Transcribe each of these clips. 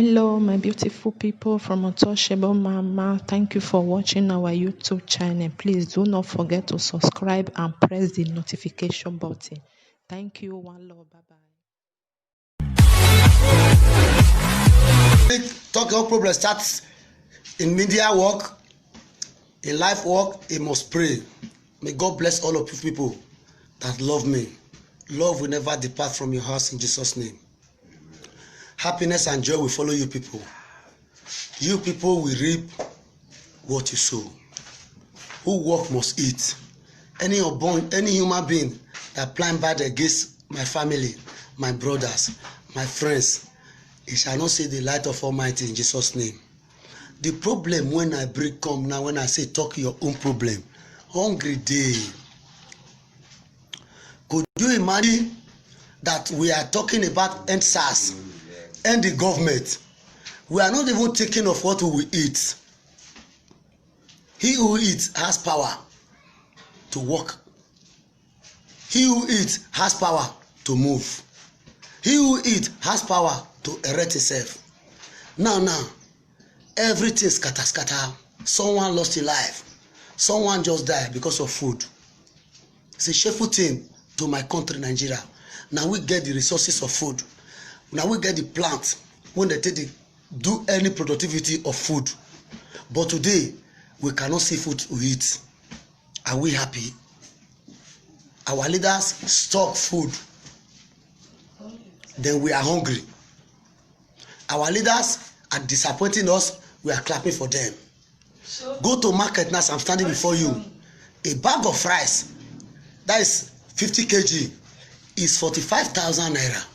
Hello, my beautiful people from Untouchable Mama. Thank you for watching our YouTube channel. Please do not forget to subscribe and press the notification button. Thank you. One love. Bye bye. Talk your problem starts in media work, in life work. He must pray. May God bless all of you people that love me. Love will never depart from your house in Jesus' name. Happiness and joy will follow you people. You people will reap what you sow. Who work must eat. Any human being that plan bad against my family, my brothers, my friends, he shall not see the light of Almighty in Jesus' name. The problem when I bring come now, when I say talk your own problem, hungry day. Could you imagine that we are talking about end SARS, end the government? We are not even thinking of what we will eat. He who eats has power to walk. He who eats has power to move. He who eats has power to erect himself. Now, everything scatter. Someone lost his life. Someone just died because of food. It's a shameful thing to my country, Nigeria. Now we get the resources of food. Now we get the plant when they take do any productivity of food. But today, we cannot see food to eat. Are we happy? Our leaders stock food. Then we are hungry. Our leaders are disappointing us. We are clapping for them. Go to market now. I'm standing before you. A bag of rice, that is 50 kg, is 45,000 naira.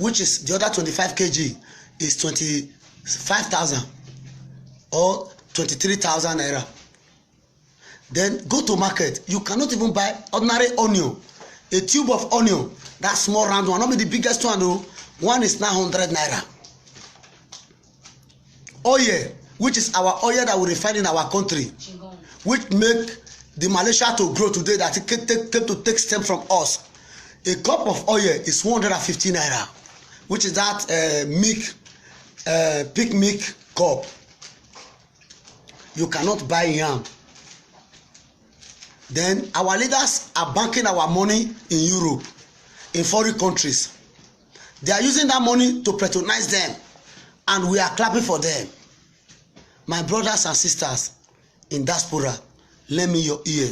Which is the other 25 kg is 25,000 or 23,000 naira. Then go to market. You cannot even buy ordinary onion. A tube of onion, that small round one, not be the biggest one though. One is 900 naira. Oil, which is our oil that we refine in our country, which make the Malaysia to grow today, that it came to take stem from us. A cup of oil is 150 naira, which is that pig milk cup. You cannot buy yam. Then our leaders are banking our money in Europe, in foreign countries. They are using that money to patronize them, and we are clapping for them. My brothers and sisters in diaspora, lend me your ear.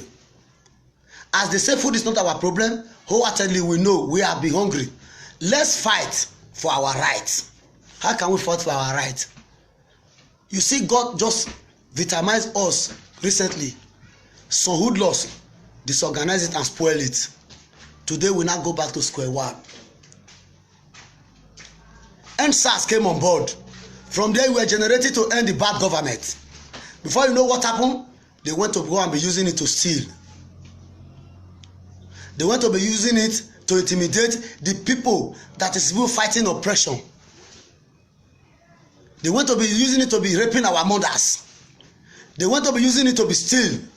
As they say food is not our problem, wholeheartedly we know we have been hungry. Let's fight for our rights. How can we fight for our rights? You see, God just vitamized us recently. Some hoodlums disorganize it and spoil it. Today we now go back to square one. And SARS came on board. From there we were generated to end the bad government. Before you know what happened, they went to go and be using it to steal. They went to be using it to intimidate the people that is still fighting oppression. They went to be using it to be raping our mothers. They went to be using it to be stealing.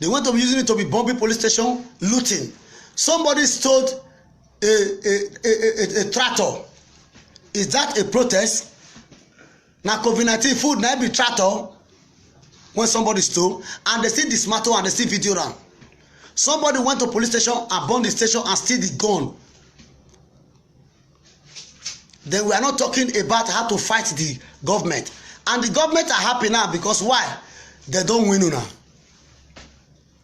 They went to be using it to be bombing police station, looting. Somebody stole a tractor. Is that a protest? Now COVID-19 food now be tractor when somebody stole, and they still dismantle and they still video run. Somebody went to police station and burn the station and steal the gun. Then we are not talking about how to fight the government. And the government are happy now because why? They don't win now.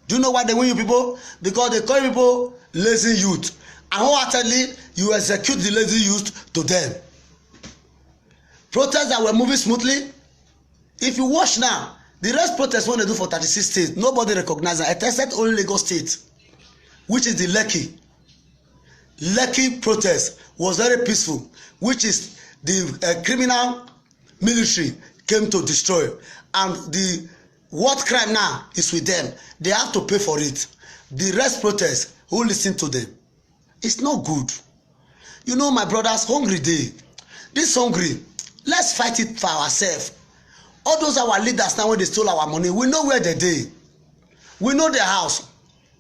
Do you know why they win you people? Because they call people lazy youth. And wholeheartedly, you execute the lazy youth to them. Protests that were moving smoothly. If you watch now, the rest protests when they do for 36 states, nobody recognizes it. Except only Lagos State, which is the Lekki. Lekki protest was very peaceful, which is the criminal military came to destroy. And the what crime now is with them. They have to pay for it. The rest protests, who listen to them? It's not good. You know, my brothers, hungry day. This hungry, let's fight it for ourselves. All those our leaders now when they stole our money, we know where they dey. We know their house.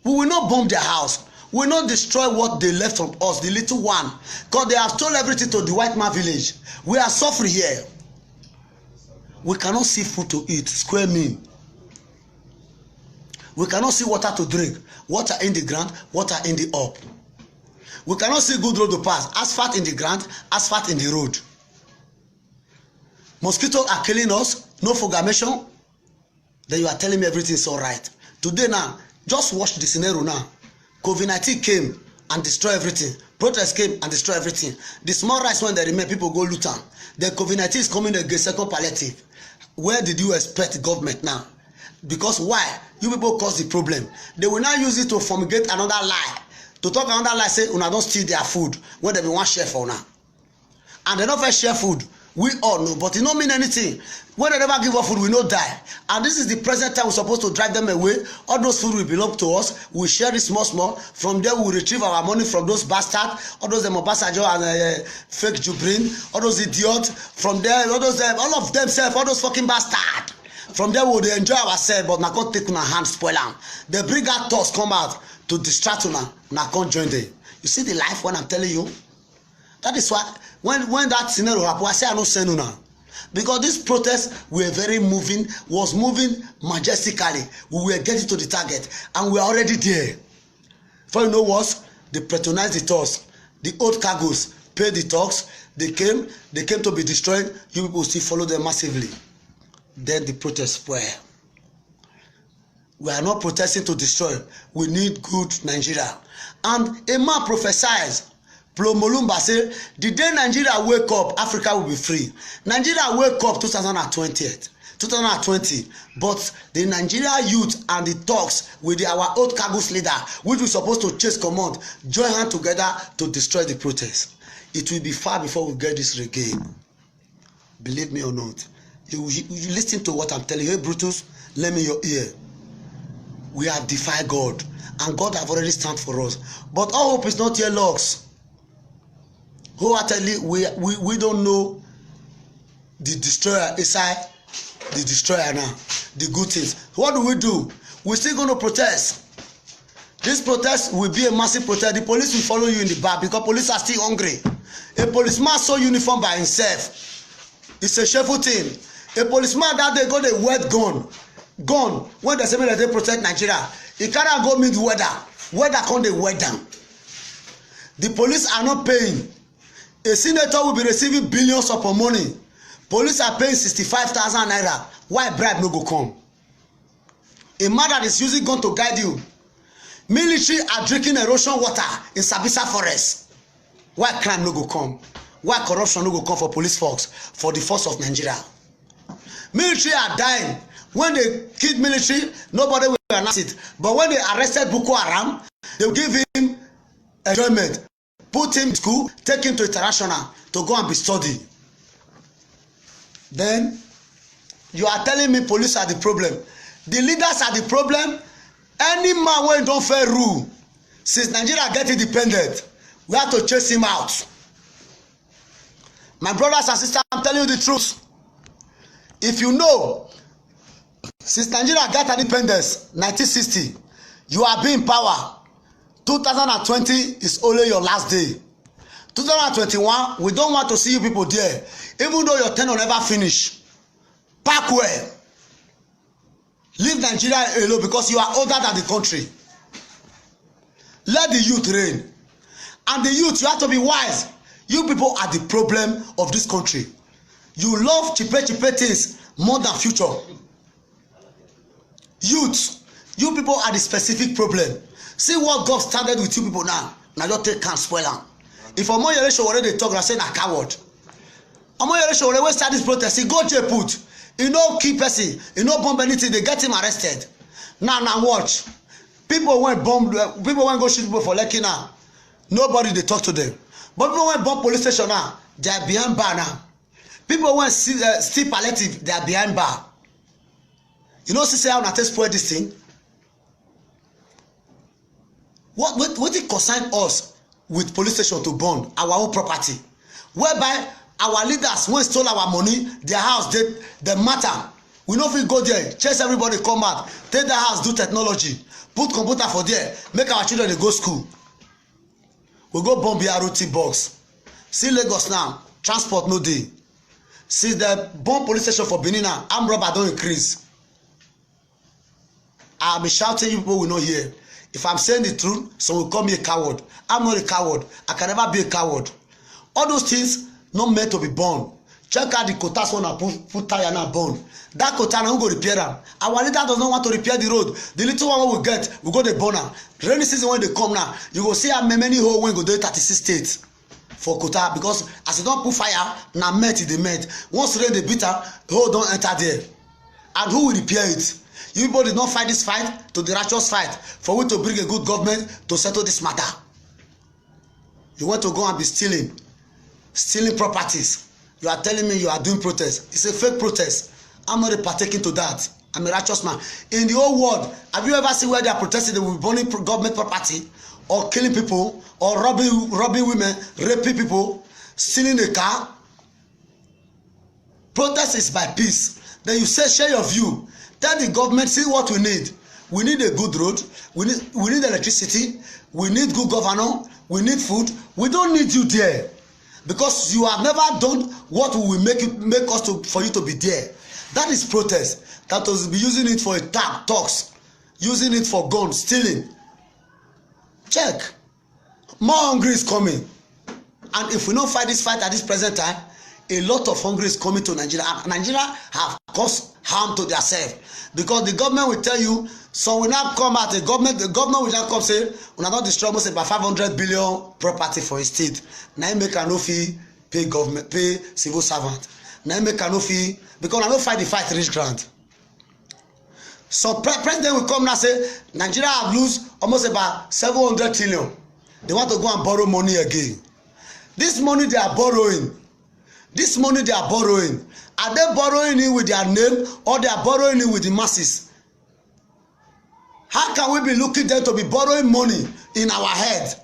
We will not bomb their house. we not destroy what they left from us, the little one, because they have stolen everything to the white man village. We are suffering here. We cannot see food to eat, square meal. We cannot see water to drink, water in the ground, water in the up. We cannot see good road to pass, asphalt in the ground, asphalt in the road. Mosquitoes are killing us, no fumigation. Then you are telling me everything is all right. Today now, just watch the scenario now. COVID-19 came and destroy everything. Protest came and destroy everything. The small rice when they remain, people go loot am. The COVID-19 is coming again, second palliative. Where did you expect the government now? Because why? You people cause the problem. They will now use it to fumigate another lie. To talk another lie, say una don steal their food when they be wan share for una. And they no fit share food. We all know, but it no mean anything. When they never give us food, we no die. And this is the present time we're supposed to drive them away. All those food will belong to us. We share it small. From there, we retrieve our money from those bastards, all those Obasanjo and fake Jubrin, all those idiots. From there, all of themselves, all those fucking bastards. From there, we will enjoy ourselves, but na can't take una hand spoil am. They bring out thoughts come out to distract una can't join them. You see the life when I'm telling you? That is why when that scenario happen, I say I no send una. Because this protest was moving majestically. We were getting to the target and we are already there. For you know what? They patronized the talks. The old cargos paid the talks. They came to be destroyed. You people still follow them massively. Then the protest spoil. We are not protesting to destroy. We need good Nigeria. And a man prophesies. Plomolumba say the day Nigeria wake up, Africa will be free. Nigeria wake up 2020, but the Nigeria youth and the talks with our old cargos leader, which we supposed to chase command, join hands together to destroy the protest. It will be far before we get this regain. Believe me or not. You listen to what I'm telling you. Hey Brutus, lend me your ear. We have defied God, and God have already stand for us. But our hope is not yet lost. Wholeheartedly, we don't know the destroyer inside the destroyer now. The good things. What do? We're still going to protest. This protest will be a massive protest. The police will follow you in the back because police are still hungry. A policeman so uniform by himself. It's a shameful thing. A policeman that day got a wet gun when they say that they protect Nigeria. He cannot go meet weather come dey wet down. The police are not paying. A senator will be receiving billions upon money. Police are paying 65,000 naira. Why bribe no go come? A man that is using gun to guide you. Military are drinking erosion water in Sabisa forest. Why crime no go come? Why corruption no go come for police folks, for the force of Nigeria? Military are dying. When they killed military, nobody will announce it. But when they arrested Boko Haram, they will give him enjoyment. Put him in school, take him to international to go and be studying. Then you are telling me police are the problem. The leaders are the problem. Any man wey don fair rule since Nigeria get independent, we have to chase him out. My brothers and sisters, I'm telling you the truth. If you know, since Nigeria got independence 1960, you have been in power. 2020 is only your last day. 2021, we don't want to see you people there. Even though your tenure never finish. Pack well. Leave Nigeria alone because you are older than the country. Let the youth reign. And the youth, you have to be wise. You people are the problem of this country. You love cheap things more than future. Youth, you people are the specific problem. See what God started with you people now. Now just take can't spoil am. If Omoyele Sowore dey talk, I say na coward. Omoyele Sowore wey start this protest, he go jail put. He no kill person, he no bomb anything, they get him arrested. Now watch. People went go shoot people for Lekki now. Nobody dey talk to them. But people went bomb police station now, they are behind bar now. People went steal palliative, they are behind bar. You know, see how na take spoil this thing. What it concern us with police station to burn our own property, whereby our leaders when stole our money, their house they matter. We no fit go there, chase everybody come out, take their house, do technology, put computer for there, make our children dey go school. we go bomb BRT box. See Lagos now, transport no dey. See the bomb police station for Benin now, armed robber don increase. I be shouting, you people will not hear. If I'm saying the truth, some will call me a coward. I'm not a coward. I can never be a coward. All those things not meant to be born. Check out the quotas one and put tire now burn. That quota now who go repair am. Our leader does not want to repair the road. The little one we get, we go the burn am. Rainy season when they come now, you go see how many hole when go do 36 states for quota, because as you don't put fire, now met it they met. Once rain they beat am, hole don't enter there. And who will repair it? You people did not fight this fight to the righteous fight for we to bring a good government to settle this matter. You want to go and be stealing properties. You are telling me you are doing protest. It's a fake protest. I'm not partaking to that. I'm a righteous man. In the whole world, have you ever seen where they are protesting? They will be burning government property or killing people or robbing women, raping people, stealing a car? Protest is by peace. Then you say, share your view. Tell the government, see what we need. We need a good road. We need electricity. We need good governor. We need food. We don't need you there. Because you have never done what will make us for you to be there. That is protest. That was be using it for attack, talks, using it for guns, stealing. Check. More hungry is coming. And if we don't fight this fight at this present time, a lot of hungry is coming to Nigeria. And Nigeria have caused harm to themselves. Because the government will tell you, so we now come out, the government will now come say, we are not destroy almost about 500 billion property for a state. Now make a no fee, pay government, pay civil servant. Now make a no fee, because I don't fight the fight reach ground. So president will come now say, Nigeria have lose almost about 700 trillion. They want to go and borrow money again. This money they are borrowing. This money they are borrowing. Are they borrowing it with their name or they are borrowing it with the masses? How can we be looking them to be borrowing money in our head?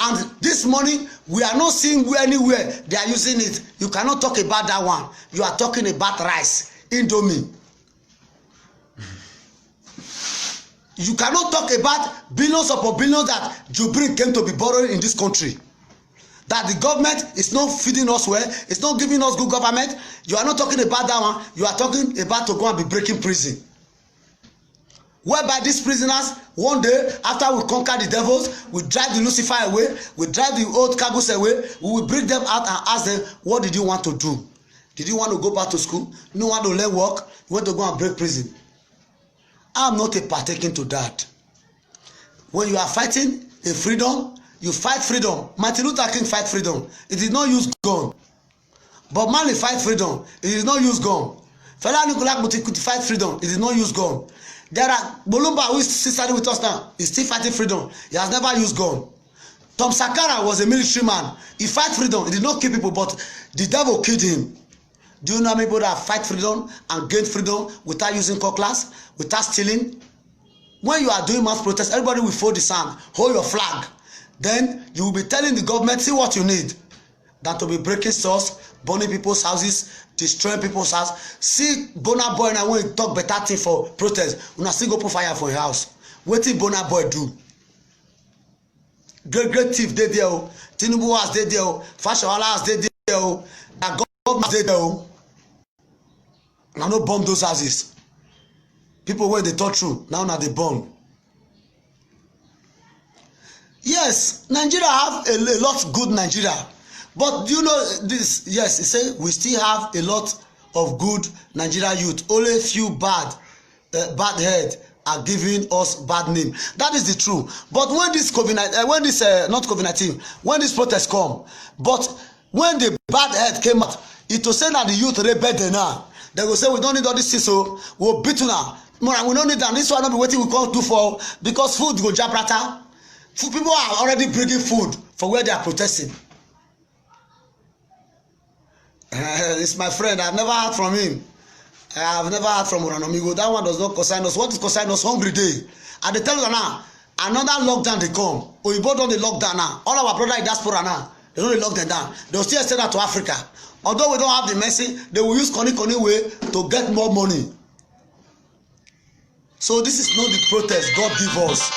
And this money, we are not seeing anywhere they are using it. You cannot talk about that one. You are talking about rice, Indomie. You cannot talk about billions upon billions that Jubrin came to be borrowing in this country. That the government is not feeding us well, it's not giving us good government. You are not talking about that one. You are talking about to go and be breaking prison. Whereby these prisoners, one day after we conquer the devils, we drive the Lucifer away, we drive the old cargoes away, we will bring them out and ask them, what did you want to do? Did you want to go back to school? You want to learn work? You want to go and break prison? I am not a partaking to that. When you are fighting a freedom, you fight freedom. Martin Luther King fight freedom. It did not use gun. But Marley fight freedom. It did not use gun. Fela Nicolas Kuti fight freedom. It did not use gun. There are Bolumba who is still studying with us now. He's still fighting freedom. He has never used gun. Tom Sakara was a military man. He fight freedom. He did not kill people, but the devil killed him. Do you know how many people that fight freedom and gain freedom without using cutlass, without stealing? When you are doing mass protest, everybody will fold the sand, hold your flag. Then you will be telling the government, see what you need. Than to be breaking stores, burning people's houses, destroying people's houses. See Burna Boy now when he talk better thing for protest, una still go put fire for your house. Wetin Burna Boy do? Great thief dey there o. Tinubu house dey there o. Fashola house dey there o. Na government dey there o. Na no bomb those houses. People wey dey talk true, now na dey burn. Yes, Nigeria have a lot good Nigeria. But do you know this? Yes, he say we still have a lot of good Nigeria youth. Only a few bad head are giving us bad name. That is the truth. But when this when this protest come, but when the bad head came out, it was saying that the youth rebel now. They will say we don't need all this thing, so we'll beat now. We don't need that. This one not be waiting we can't do for because food go jabrata. People are already bringing food for where they are protesting. It's my friend. I've never heard from him. I've never heard from Uranomigo. That one does not concern us. What is concern us? Hungry day. And they tell you now, another lockdown they come. Oyibo don dey lockdown now. All our brother in diaspora now, they don't lock them down. They will still extend that to Africa. Although we don't have the mercy, they will use Koni way to get more money. So this is not the protest God give us.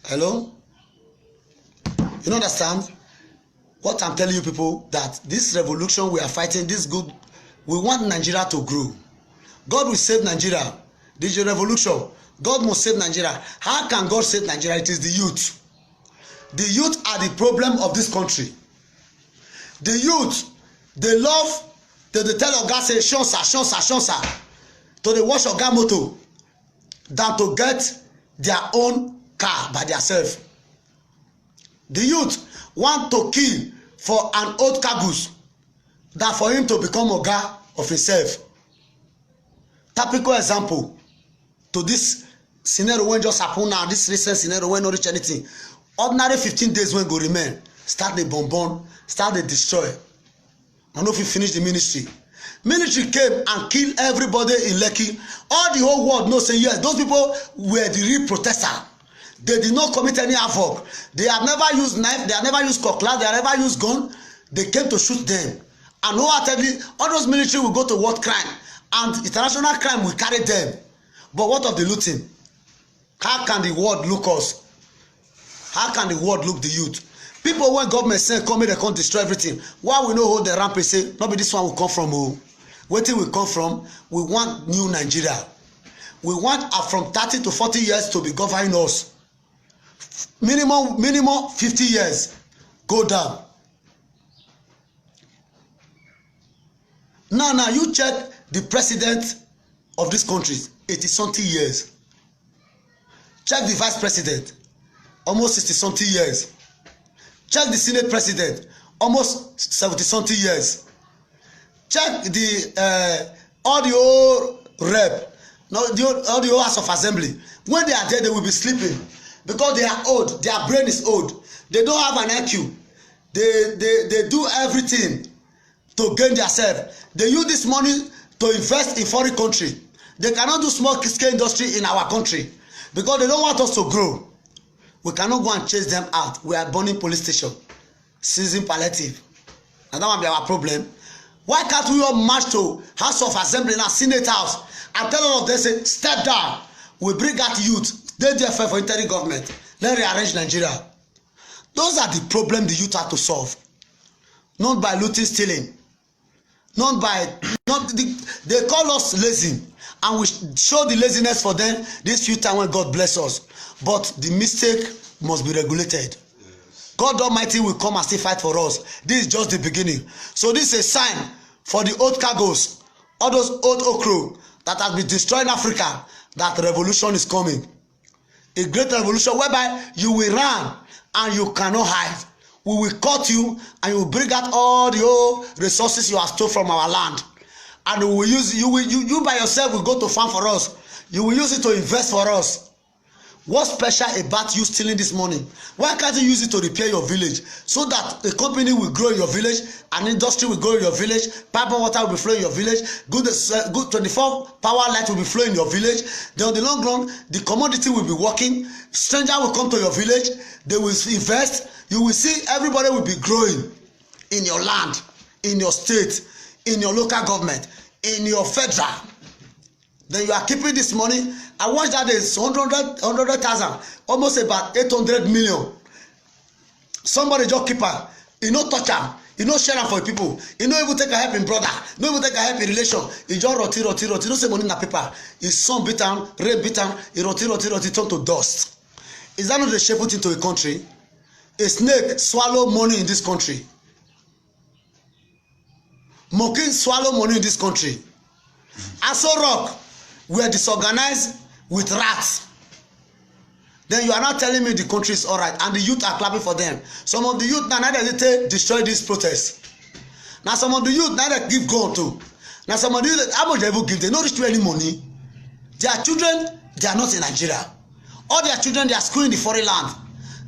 Hello? You don't understand? What I'm telling you people, that this revolution we are fighting, this good, we want Nigeria to grow. God will save Nigeria. This is a revolution. God must save Nigeria. How can God save Nigeria? It is the youth. The youth are the problem of this country. The youth, they love, they tell Oga say, shonsa, to the wash Oga motor than to get their own car by themselves. The youth want to kill for an old caboose than for him to become Oga of himself. Typical example to this scenario when just happen now, this recent scenario when no reach anything. Ordinary 15 days when go remain, start the bomb, start the destroy. I know if you finish the ministry. Military came and killed everybody in Lekki. All the whole world knows say yes, those people were the real protester. They did not commit any havoc. They have never used knife, they have never used cutlass, they have never used gun. They came to shoot them. And wholeheartedly, all those military will go to war crime. And international crime will carry them. But what of the looting? How can the world look us? How can the world look the youth? People when government send come, they can't destroy everything. Why we no hold the rampage say, not be this one will come from who? Where will come from? We want new Nigeria. We want from 30 to 40 years to be governing us. Minimum 50 years. Go down. Now you check the president of this country, 80-something years. Check the vice president, almost 60-something years. Check the senate president, almost 70-something years. Check the all the old rep, all the old house of assembly. When they are there, they will be sleeping because they are old. Their brain is old. They don't have an IQ. They do everything to gain themselves. They use this money to invest in foreign country. They cannot do small scale industry in our country because they don't want us to grow. We cannot go and chase them out. We are burning police station, seizing palliative. And that will be our problem. Why can't we all march to House of Assembly and Senate House and tell all of them, say, step down. We bring out youth. They therefore for interim government. Let's rearrange Nigeria. Those are the problems the youth have to solve. Not by looting, stealing. They call us lazy. And we show the laziness for them this few time when God bless us. But the mistake must be regulated. Yes. God Almighty will come and still fight for us. This is just the beginning. So this is a sign for the old cargoes, all those old okra that have been destroying Africa, that revolution is coming. A great revolution whereby you will run and you cannot hide. We will cut you and you will bring out all the old resources you have stolen from our land. And we will use you by yourself will go to farm for us. You will use it to invest for us. What's special about you stealing this money? Why can't you use it to repair your village so that a company will grow in your village, an industry will grow in your village, pipe water will be flowing in your village, good 24 power light will be flowing in your village. Then on the long run, the commodity will be working. Stranger will come to your village. They will invest. You will see everybody will be growing in your land, in your state, in your local government, in your federal. Then you are keeping this money. I watched that is 100,000, almost about 800 million. Somebody just keep her. You no touch am. You no share am for people. You no even take a help in brother. No even take a help in relation. You just roti. You no say money na paper. His son beat am, rain beat am. He roti, turn to dust. Is that not the shameful thing to a country? A snake swallow money in this country. Monkey swallow money in this country. Aso Rock were disorganized with rats. Then you are not telling me the country is alright and the youth are clapping for them. Some of the youth now they destroy this protest. Now some of the youth now they give gun to. Now some of the youth, how much they will give? They don't reach any money. Their children, they are not in Nigeria. All their children, they are schooling in the foreign land.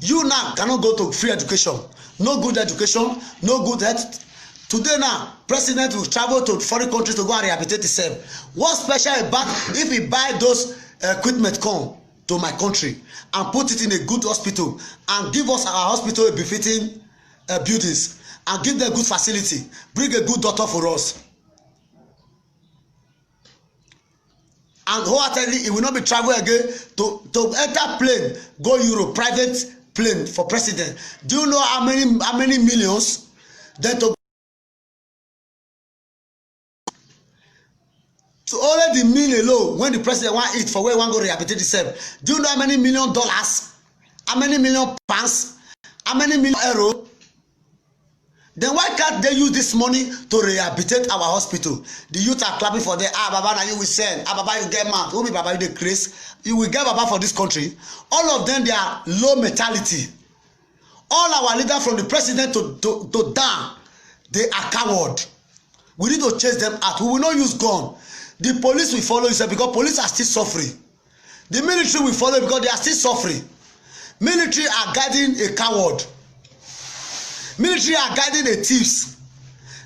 You now cannot go to free education. No good education, no good health. Today now, president will travel to foreign countries to go and rehabilitate himself. What's special about if he buy those equipment come to my country and put it in a good hospital and give us our hospital a befitting buildings and give them good facility, bring a good doctor for us. and wholeheartedly he will not be travel again to enter plane go Europe, private plane for president. Do you know how many millions then to only the meal alone when the president wan eat for where he wan go rehabilitate himself? Do you know how many $1,000,000, how many million pounds, how many million euro? Then why can't they use this money to rehabilitate our hospital? The youth are clapping for them. Ah, Baba, now you will send. Ah, Baba, you get mad. Who be Baba, you the craze? You will get Baba for this country. All of them, they are low mentality. All our leaders from the president to down, they are coward. We need to chase them out. We will not use gun. The police will follow you because police are still suffering. The military will follow because they are still suffering. Military are guiding a coward. Military are guiding the thieves.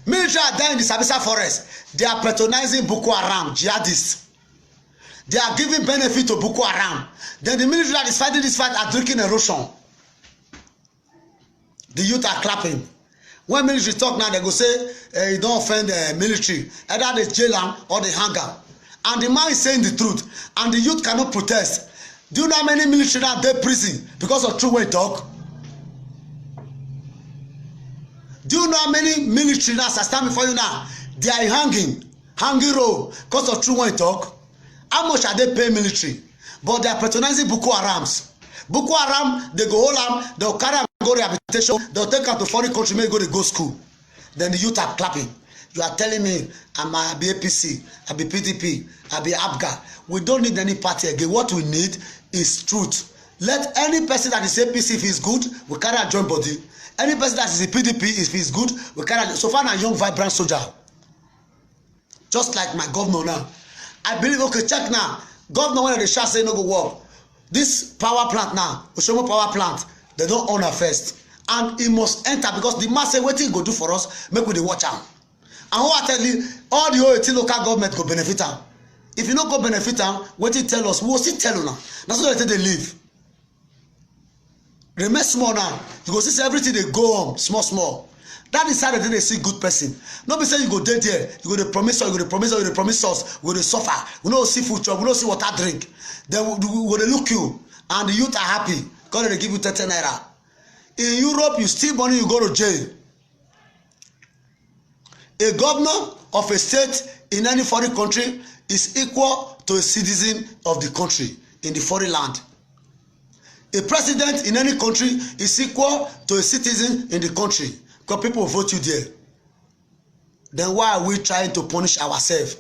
Military are there in the Sambisa forest. They are patronizing Boko Haram, jihadists. They are giving benefit to Boko Haram. Then the military that is fighting this fight are drinking erosion. The youth are clapping. When military talk now, they go say, you don't offend the military. Either they jail them or they hang them. And the man is saying the truth. And the youth cannot protest. Do you know how many military are there prison because of true way talk? Do you know how many military now are standing before you now? They are hanging row because of true one talk. How much are they paying military? But they are patronizing Boko Harams. Boko Haram, they go hold them, they'll carry them go rehabilitation, they'll take them to foreign country, maybe go to go school. Then the youth are clapping. You are telling me I be APC, I be PDP, I be ABGA. We don't need any party again. What we need is truth. Let any person that is APC, if he's good, we carry a joint body. Any person that is a PDP, if he's good, we carry. So far, a young, vibrant soldier. Just like my governor now. I believe, okay, check now. Governor, when they shall say no go work. This power plant now, Oshomo power plant, they don't own her first. And it must enter because the man say, what he go do for us, make we dey watch am. And who I tell you, all the OAT local government go benefit am. If you no go benefit am, what he tell us, we will still tell you now. That's why they leave. Remain small now. You go see everything they go on small. That is how they see good person. No be say you go there, you go to promise us, you go to promise us, you go to promise us, we go to suffer. We no see food chop, we no see water drink. Then we go to look you, and the youth are happy because they give you 30 naira. In Europe, you steal money, you go to jail. A governor of a state in any foreign country is equal to a citizen of the country in the foreign land. A president in any country is equal to a citizen in the country because people vote you there. Then why are we trying to punish ourselves?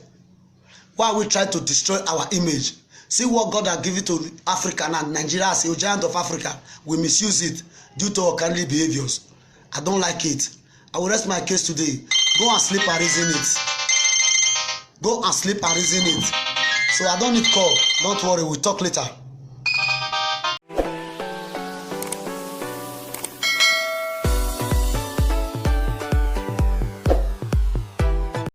Why are we trying to destroy our image? See what God has given to Africa now. Nigeria as a giant of Africa. We misuse it due to our kindly behaviors. I don't like it. I will rest my case today. Go and sleep and reason it. Go and sleep and reason it. So I don't need call. Don't worry, we'll talk later.